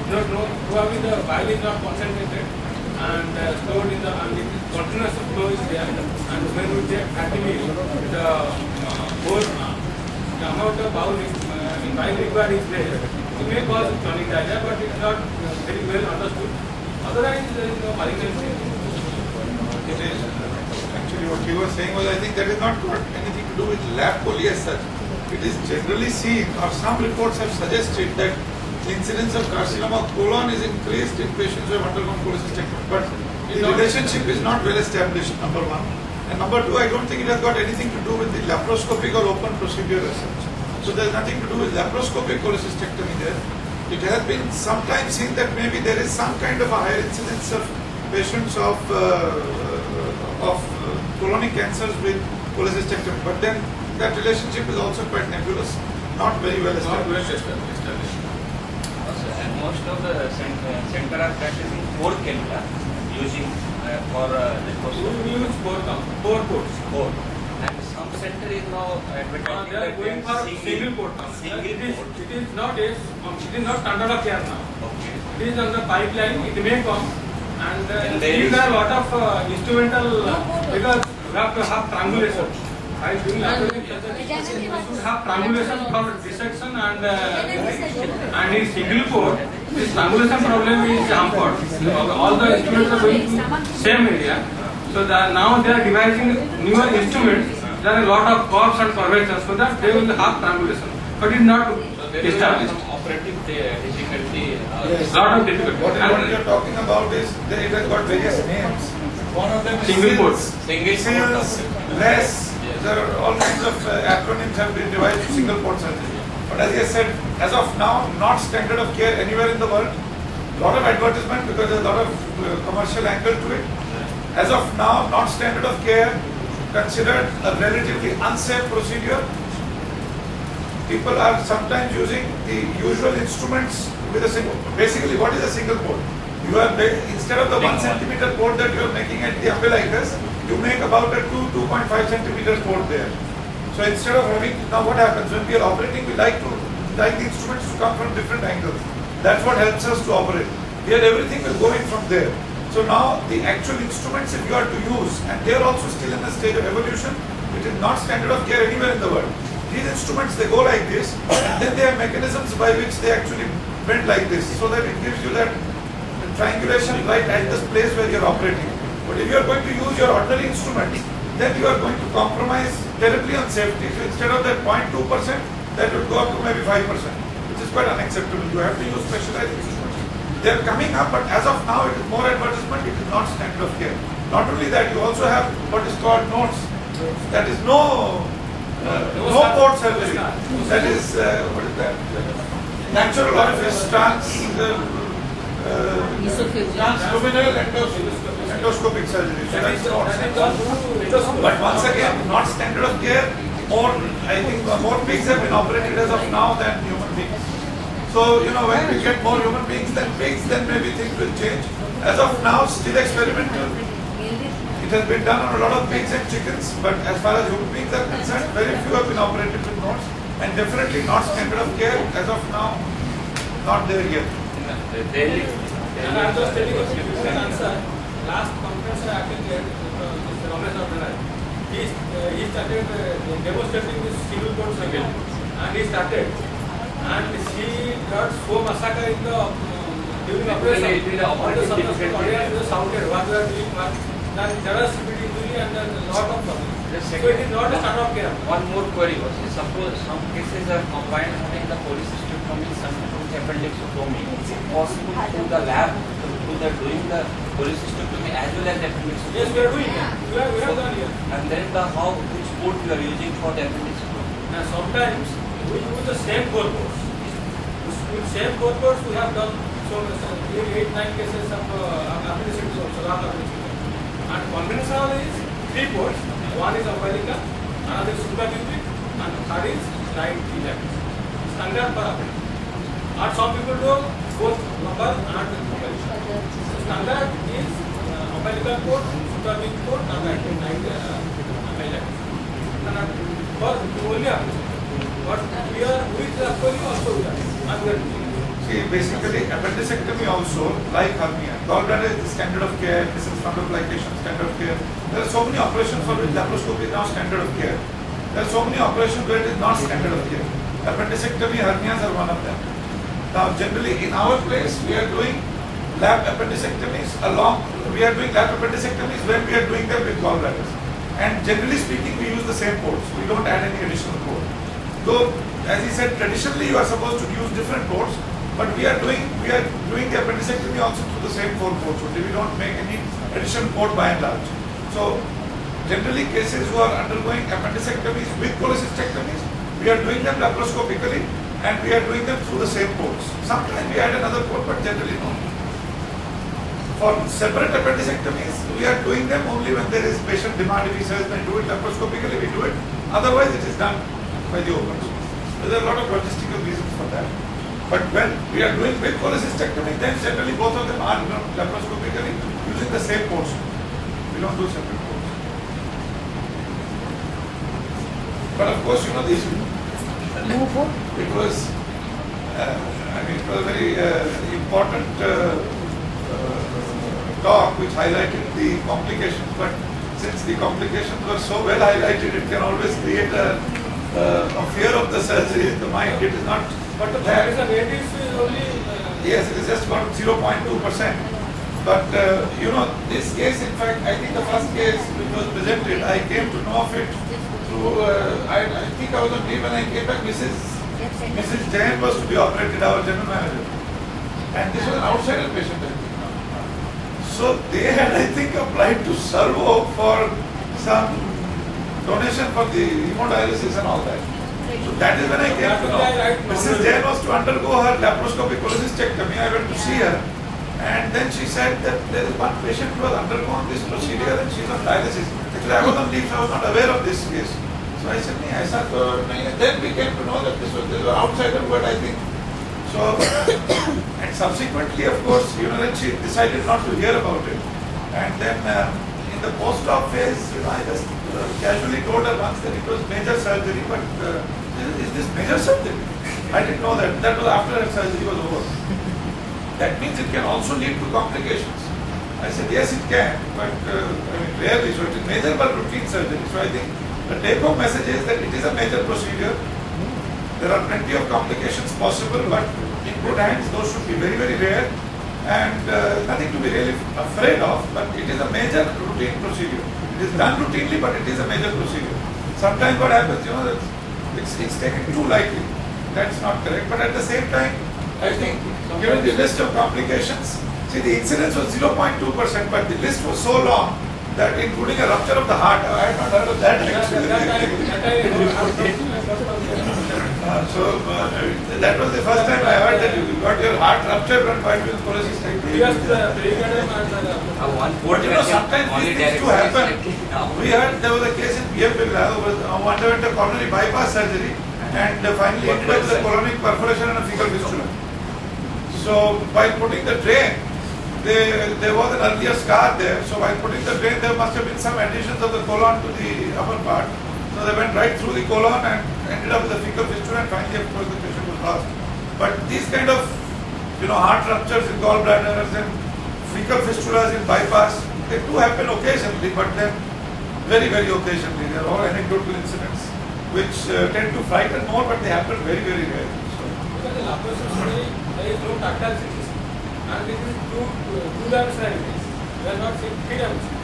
probably the bile is not concentrated and stored in the continuous flow is there, and when we take actively the whole the amount of bile required is there, it may cause chronic diarrhea, but it is not very well understood. Otherwise, there is no malignancy. It is actually what you were saying was, I think that is not got anything to do with lab coli as such. It is generally seen, or some reports have suggested that the incidence of carcinoma of colon is increased in patients who have undergone cholecystectomy. But the relationship is not well established, number one. And number two, I don't think it has got anything to do with the laparoscopic or open procedure as such. So there is nothing to do with laparoscopic cholecystectomy there. It has been sometimes seen that maybe there is some kind of a higher incidence of patients of colonic cancers with cholecystectomy. But then that relationship is also quite nebulous, not very well established. And most of the center are practicing 4 cannula using for laparoscopy. We use 4 ports. 4. And some center is now advertising They are going for single port now. It is not standard of care now. Okay. It is on the pipeline. It may come, and there these are a lot of instrumental because you have to have triangulation. While doing laparoscopy, you should have triangulation for dissection and in single port, this triangulation problem is hampered. All the instruments are going to same area. So now they are devising newer instruments. There are a lot of curves and curvatures so that they will have triangulation. But it is not established. Operative difficulty. Lot of difficulty. What you are talking about is that it has got various names. One of them is Single port. Single port. less. There are all kinds of acronyms have been devised to single port surgery. But as I said, as of now, not standard of care anywhere in the world. Lot of advertisement because there's a lot of commercial angle to it. As of now, not standard of care, considered a relatively unsafe procedure. People are sometimes using the usual instruments with a single. Basically, what is a single port? You are instead of the 1 centimeter port that you are making at the umbilicus, you make about a 2.5 centimeter port there. So instead of having, now what happens when we are operating, we like the instruments to come from different angles. That's what helps us to operate. Here everything will go in from there. So now the actual instruments if you are to use, and they are also still in the stage of evolution, it is not standard of care anywhere in the world. These instruments, they go like this, and then they have mechanisms by which they actually bend like this, so that it gives you that triangulation right at this place where you are operating. But if you are going to use your ordinary instruments, then you are going to compromise terribly on safety. So instead of that 0.2%, that will go up to maybe 5%, which is quite unacceptable. You have to use specialized instruments. They are coming up, but as of now, it is more advertisement, it is not standard of care. Not only that, you also have what is called notes. That is no port surgery. That is, what is that? Natural orifice transluminal endoscopic surgery. So that's notes. But once again, not standard of care. I think more pigs have been operated as of now than human beings. So, when we get more human beings than pigs, then maybe things will change. As of now, still experimental. It has been done on a lot of pigs and chickens, but as far as human beings are concerned, very few have been operated with nodes, and definitely not standard of care as of now, not there yet. And I'm just telling you, you can answer. Last conference I attended, Mr. Ramesh Abdullah, he started demonstrating this single port surgery, and he started, and he got so massacre in the during operation. All the subjects shouted, what we are doing, then there was CPD injury and then a lot of problems. So it is not a standard of care. One more query was, suppose some cases are combined having the cholecystectomy, some with appendixectomy. Is it possible through the lab doing the cholecystectomy as well as appendixectomy? Yes, we are doing it. We have done it. And then which port you are using for the appendixectomy? And sometimes we use the same 4 ports. With same 4 ports we have done 8-9 cases of appendixectomy also, lung appendixectomy. And conventional is 3 ports. One is umbilical, another is suprapubic, and third is right iliac. Standard for appendix. And some people do both lumbar and umbilical. So standard is umbilical port, suprapubic port, and right iliac. And for only appendix. But we are with the appendix also we are. And we are doing it. See, basically appendicectomy also, like hernia, gallbladder is the standard of care, this is fundoplication standard of care. There are so many operations for which laparoscopy is now standard of care. There are so many operations where it is not standard of care. Appendicectomy, hernias are one of them. Now, generally in our place, we are doing lap appendicectomies we are doing lap appendicectomies when we are doing them with gallbladders. And generally speaking, we use the same ports. We don't add any additional port. Though, as he said, traditionally you are supposed to use different ports, but we are doing the appendicectomy also through the same 4 ports. So we don't make any additional port by and large. So, generally cases who are undergoing appendicectomies with cholecystectomies, we are doing them laparoscopically and we are doing them through the same ports. Sometimes we add another port, but generally no. For separate appendicectomies, we are doing them only when there is patient demand. If he says we do it laparoscopically, we do it. Otherwise, it is done by the open source. There are a lot of logistical reasons for that. But when we are doing with cholecystectomy, then generally both of them are done laparoscopically using the same ports. We don't do separate ports. But of course, you know, it was, it was a very important talk which highlighted the complications, but since the complications were so well highlighted, it can always create a fear of the surgery in the mind. It is not. But the rate is only. Yes, it is just about 0.2%. But you know, this case, in fact, I think the first case which was presented, I came to know of it through. I think I was on leave when I came back. Mrs. Jain was to be operated, our general manager, and this was an outsider patient. I think. So they had, I think, applied to Servo for some donation for the hemodialysis and all that. So that is when I came to know. Mrs. Jain was to undergo her laparoscopic cholecystectomy. I went to see her, and then she said that there is one patient who has undergone this procedure and she is on dialysis. Actually, I was on leave, so I was not aware of this case. So I said, then we came to know that this was an outsider, but I think. So, and subsequently, of course, you know, then she decided not to hear about it. And then in the post-op phase, you know, I just casually told her once that it was major surgery, but is this major surgery? I didn't know that. That was after her surgery was over. That means it can also lead to complications. I said, yes, it can, but rarely. So it is major but routine surgery. So I think the take-home message is that it is a major procedure. There are plenty of complications possible, but in good hands, those should be very, very rare and nothing to be really afraid of, but it is a major routine procedure. It is done routinely, but it is a major procedure. Sometimes what happens, you know, it's taken too lightly. That's not correct. But at the same time, I think, given the list of complications, see, the incidence was 0.2%, but the list was so long that including a rupture of the heart, I had not heard of that actually. That was the first time I heard that you got your heart ruptured while doing cholecystectomy. Yes, the But you know, sometimes these things do happen. We heard there was a case in PM Bigla who underwent a coronary bypass surgery and finally ended up with a colonic perforation and a fecal fistula. So while putting the drain, there was an earlier scar there. So while putting the drain, there must have been some additions of the colon to the upper part. So they went right through the colon and ended up with a fecal fistula, and finally, of course, the patient was lost. But these kind of, you know, heart ruptures in gallbladders and fecal fistulas in bypass, they do happen occasionally, but then very, very occasionally. They are all anecdotal incidents which tend to frighten more, but they happen very, very rarely. Because the laparoscopy, there is no tactile system. And it is two-dimensional image. We are not seeing three-dimensional.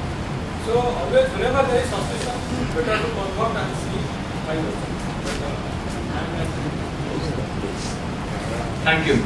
So always, whenever there is suspicion, better to confirm and see by yourself. Thank you.